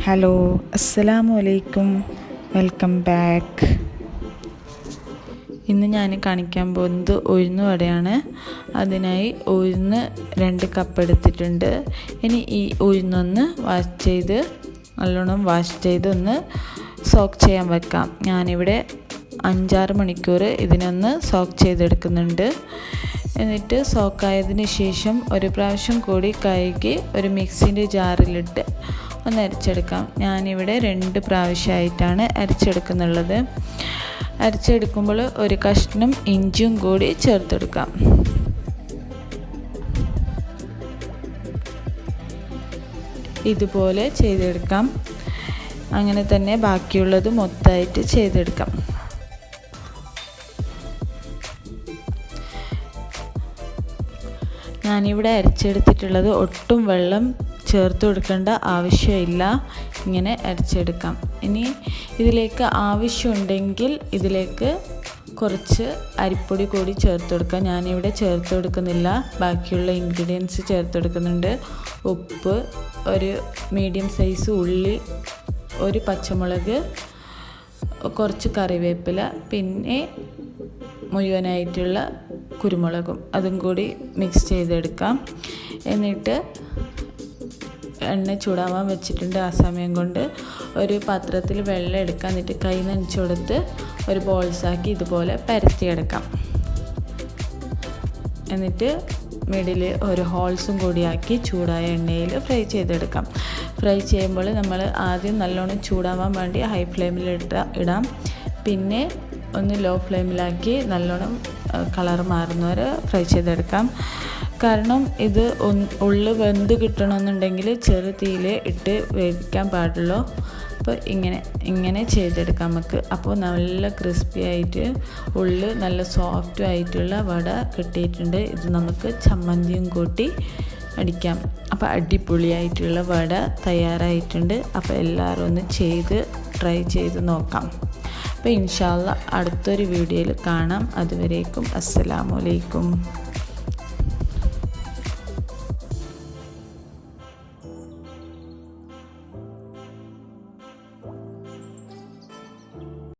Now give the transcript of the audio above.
Hello, അസ്സലാമു അലൈക്കും, welcome back. ഇന്ന് ഞാൻ കാണിക്കാൻ പോകുന്നത് ഉഴുന്ന് വടയാണ്. അതിനായി ഉഴുന്ന് 2 കപ്പ് എടുത്തിട്ടുണ്ട്. ഇനി ഈ ഉഴുന്നൊന്ന് നല്ലോണം വാഷ് ചെയ്ത് ഒന്ന് സോക്ക് ചെയ്യാൻ വെക്കാം. ഞാനിവിടെ 5-6 മണിക്കൂർ ഇതിനൊന്ന് സോക്ക് ചെയ്തെടുക്കുന്നുണ്ട്. എന്നിട്ട് സോക്കായതിന് ശേഷം ഒരു പ്രാവശ്യം കൂടി കഴുകി ഒരു മിക്സിൻ്റെ ജാറിലിട്ട് ഒന്ന് അരച്ചെടുക്കാം. ഞാനിവിടെ 2 പ്രാവശ്യമായിട്ടാണ് അരച്ചെടുക്കുന്നുള്ളത്. അരച്ചെടുക്കുമ്പോൾ ഒരു കഷ്ണം ഇഞ്ചിയും കൂടി ചേർത്തെടുക്കാം. ഇതുപോലെ ചെയ്തെടുക്കാം. അങ്ങനെ തന്നെ ബാക്കിയുള്ളത് മൊത്തമായിട്ട് ചെയ്തെടുക്കാം. ഞാനിവിടെ അരച്ചെടുത്തിട്ടുള്ളത് ഒട്ടും വെള്ളം ചേർത്ത് കൊടുക്കേണ്ട ആവശ്യമില്ല. ഇങ്ങനെ അരച്ചെടുക്കാം. ഇനി ഇതിലേക്ക് ആവശ്യമുണ്ടെങ്കിൽ ഇതിലേക്ക് കുറച്ച് അരിപ്പൊടി കൂടി ചേർത്ത് കൊടുക്കാം. ഞാനിവിടെ ചേർത്ത് കൊടുക്കുന്നില്ല, ബാക്കിയുള്ള ഇൻഗ്രീഡിയൻസ് ചേർത്ത് കൊടുക്കുന്നുണ്ട്. ഉപ്പ്, ഒരു മീഡിയം സൈസ് ഉള്ളി, ഒരു പച്ചമുളക്, കുറച്ച് കറിവേപ്പില, പിന്നെ മുഴുവനായിട്ടുള്ള കുരുമുളകും അതും കൂടി മിക്സ് ചെയ്തെടുക്കാം. എന്നിട്ട് എണ്ണ ചൂടാവാൻ വെച്ചിട്ടുണ്ട്. ആ സമയം കൊണ്ട് ഒരു പാത്രത്തിൽ വെള്ളം എടുക്കാം. എന്നിട്ട് കൈ നനച്ച് കൊടുത്ത് ഒരു ബോൾസാക്കി ഇതുപോലെ പരത്തിയെടുക്കാം. എന്നിട്ട് മിഡിൽ ഒരു ഹോൾസും കൂടിയാക്കി ചൂടായ എണ്ണയിൽ ഫ്രൈ ചെയ്തെടുക്കാം. ഫ്രൈ ചെയ്യുമ്പോൾ നമ്മൾ ആദ്യം നല്ലോണം ചൂടാവാൻ വേണ്ടി ഹൈ ഫ്ലെയിമിൽ ഇടാം. പിന്നെ ഒന്ന് ലോ ഫ്ലെയിമിലാക്കി നല്ലോണം കളർ മാറുന്നവരെ ഫ്രൈ ചെയ്തെടുക്കാം. കാരണം ഇത് ഉള്ളു വെന്ത് കിട്ടണമെന്നുണ്ടെങ്കിൽ ചെറു തീയിൽ ഇട്ട് വേവിക്കാൻ പാടുള്ളൂ. അപ്പോൾ ഇങ്ങനെ ചെയ്തെടുക്കാം നമുക്ക്. അപ്പോൾ നല്ല ക്രിസ്പി ആയിട്ട് ഉള്ളു നല്ല സോഫ്റ്റ് ആയിട്ടുള്ള വട കിട്ടിയിട്ടുണ്ട്. ഇത് നമുക്ക് ചമ്മന്തിയും കൂട്ടി അടിക്കാം. അപ്പോൾ അടിപൊളിയായിട്ടുള്ള വട തയ്യാറായിട്ടുണ്ട്. അപ്പോൾ എല്ലാവരും ഒന്ന് ട്രൈ ചെയ്ത് നോക്കാം. അപ്പോൾ ഇൻഷാ അല്ലാഹ് അടുത്തൊരു വീഡിയോയിൽ കാണാം. അതുവരേക്കും അസ്സലാമു അലൈക്കും.